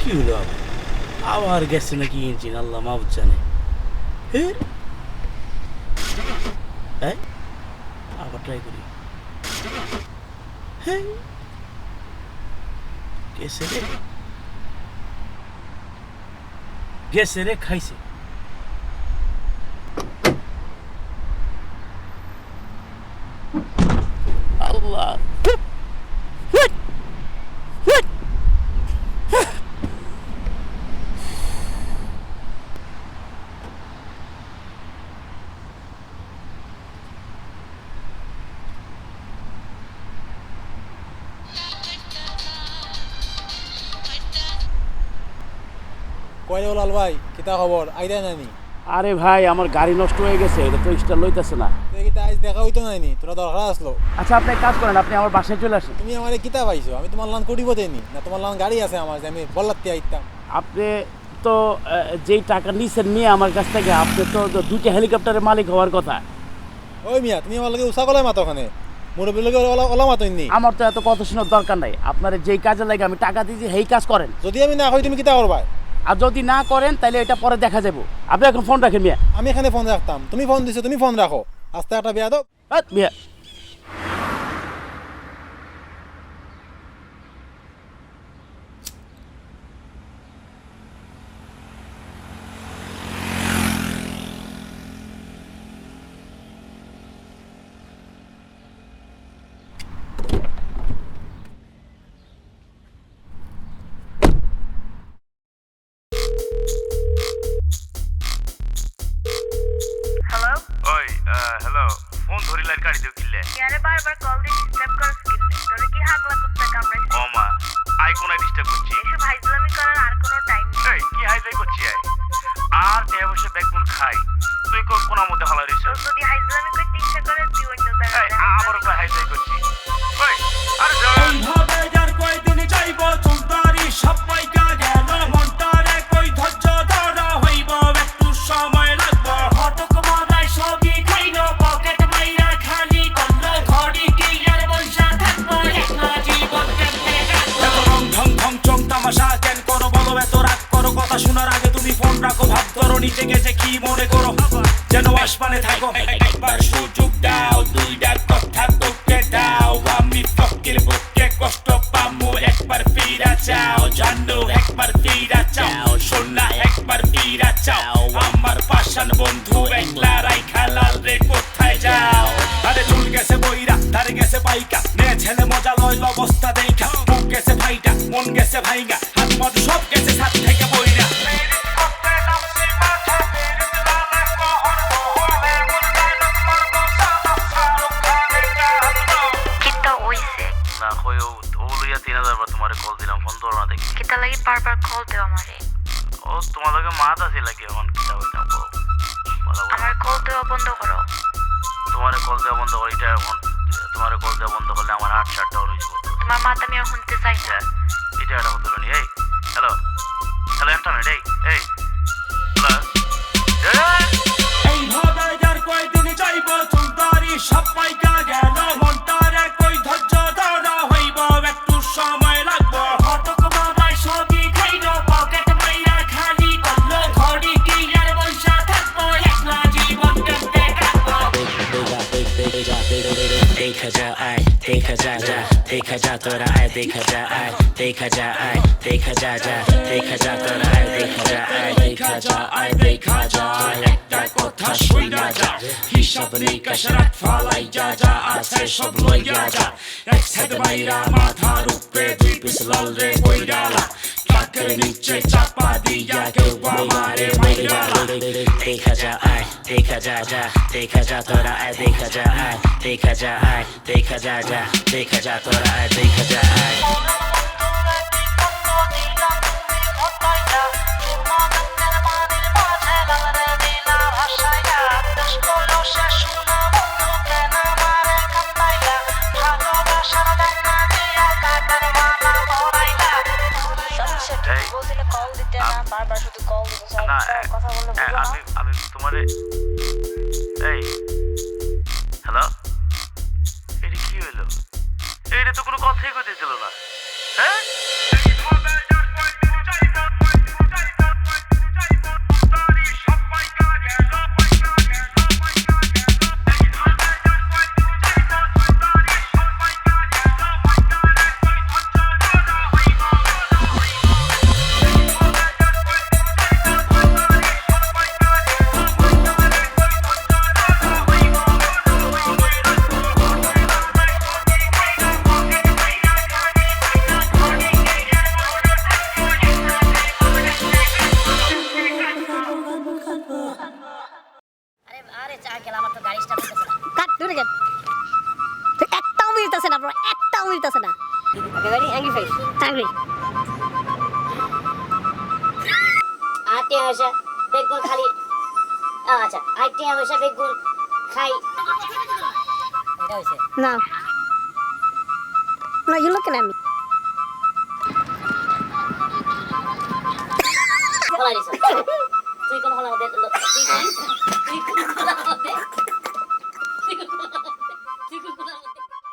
কি হলো আবার গেছে নাকি ইঞ্জিন, আল্লাহ মাহবুব জানে। আবার ট্রাই করি। গেছে রে, গেছে রে, খাইছে। আল্লাহ কয়রে লাল ভাই কিতা খবর আইদা নানি? আরে ভাই আমার গাড়ি নষ্ট হয়ে গেছে, এটা তো স্টার লইতেছে না। কিতা আজ দেখা হইতো নাইনি, তোরা দরকার আসলো। আচ্ছা আপনি এক কাজ করেন, আপনি আমার বাসায় চলে আসেন। তুমি আমারে কিতা পাইছো? আমি তোমার লান করিব দেনি না, তোমার লান গাড়ি আছে আমার, যে আমি বললাতে আইতাম। আপনি তো যেই টাকা নিছেন নিয়ে আমার কাছ থেকে, আপনি তো দুইটা হেলিকপ্টারের মালিক হওয়ার কথা। ওই মিয়া তুমি আমার লগে উষা গলায় মাতো ওখানে, মুরব্বীর লগে ওলা মাতইনি। আমার তো এত কথা শোনার দরকার নাই, আপনার যেই কাজে লাগে আমি টাকা দিয়েছি সেই কাজ করেন। যদি আমি না হই তুমি কিতা করবা? আর যদি না করেন তাহলে এটা পরে দেখা যাবো। আপনি এখন ফোন রাখেন মিয়া। আমি এখানে ফোন রাখতাম, তুমি ফোন দিছো, তুমি ফোন রাখো। আস্তে একটা বিয়া দাও মিয়া। হ্যালো ওই হ্যালো, ফোন ধরিলার গাড়ি দিও কিল্লে? ইয়ারে বারবার কল দিয়ে ডিস্টার্ব করছ কিল্লে? তোরে কি হাগলা কুত্তা কামড়াইছে? ও মা, আই কোনায় ডিস্টার্ব করছি? এসব হাইজলামি করার আর কোনো টাইম নেই। এই কি হাইজাই করছি আই? আর তে বসে বেগুন খাই, তুই কোনার মধ্যে হলা রইছ? তোর যদি হাইজলামি করতে ইচ্ছা করে তুই অন্য জায়গায় এই আমার উপর হাইজাই করছি। ওই আরে যাও। এইভাবে আর কয়দিন যাইব চুলদারি সবাই গেল মন্টারে কই ধৈর্য ধরা হইব একটু সময় লাগবে হটক মারাই সবই খাইল পকেট মাইরা খালি করলো ঘড়ি ক্লিয়ার বৈশা থাকবো একলা জীবন কেমনে কাটবো রং ঢং ঢং চং তামাশা কেন করো বলো এত রাগ করো কথা শোনার আগে তুমি ফোন রাখো ভাব ধরো নিচে গেছে কি মনে করো যেন আসমানে থাকো একবার সুযোগ দাও দুইটা কথা তোকে দাও আমি ফকির বুকে কষ্ট পামু একবার ফিরা চাও জানো একবার ফিরা চাও সোনা একবার ফিরা চাও আমার পাশান বন্ধু একলা রাইখা লাল রে কোথায় যাও আরে চুল গেছে বইরা ধারে গেছে পাইকা নে ছেলে মজা লয় অবস্থা দেখা মুখ গেছে ভাইটা মন গেছে ভাইগা হাত মত সব গেছে সাথ থেকে বইরা কিতা হইছে? না কই ও লইয়া 3000 বার তোমারে কল দিলাম, ফোন ধরো না দেখি। কিতা লাগি বারবার কল দেও আমারে? ও তোমার লগে মাত আছে লাগি এখন কিটা হইতাম বলো। আমার কল দেওয়া বন্ধ করো। তোমারে কল দেওয়া বন্ধ করি, এটা এখন তোমারে কল দেওয়া বন্ধ করলে আমার হার্ট শাট ডাউন হয়ে যাবে। তোমার মাথা আমি আর শুনতে চাই না। এটা একটা বদল নি। এই হ্যালো হ্যালো ইন্টারনেট এই এই হ্যালো এইভাবে আর কয়দিন যাইব চুলদারি সবাই গেল মন্টারে কই ধৈর্য ধরা হইব একটু সময় লাগবে হটক মারাই সবই খাইল পকেট মাইরা খালি করলো ঘড়ি ক্লিয়ার বৈশা থাকবো একলা জীবন কেমনে কাটবো देखा जा आए देखा जा जा देखा जा तोरा आए देखा जा आए देखा जा आए देखा जा जा देखा जा तोरा आए देखा जा आए देखा जा आए देखा जा একটা কথা শুইনা যা হিসাব নিকাশ রাখ ফালাই যা যা আছে সব লইয়া যা এক সাইড বাইরা মাথার উপরে দুই পিস লাল রে কইরালা ট্রাকের নিচে চাপা দিয়া কেউ আমারে মাইরালা देखा जा आए देखा जा जा देखा जा तोरा आए देखा जा आए देखा जा आए देखा जा जा देखा जा तोरा आए देखा जा आए কল দিতে না বারবার শুধু কল দিতে চাই না কথা বললে বুঝো না আমি তোমারে এই হ্যালো এটা কি হইলো এইটা তো কোনো কথাই কইতেছিল না হ্যাঁ আরে চা গেল আমার তো গাড়ি স্টার্ট হতেছে না কাট দূরে গেট তো একটাও মিলতেছে না ব্রো একটাও মিলতেছে না okay very angry face angry আটে হয়েছে বেগুন খালি আচ্ছা আটে হয়েছে বেগুন খাই এটা হয়েছে না No, you're looking at me.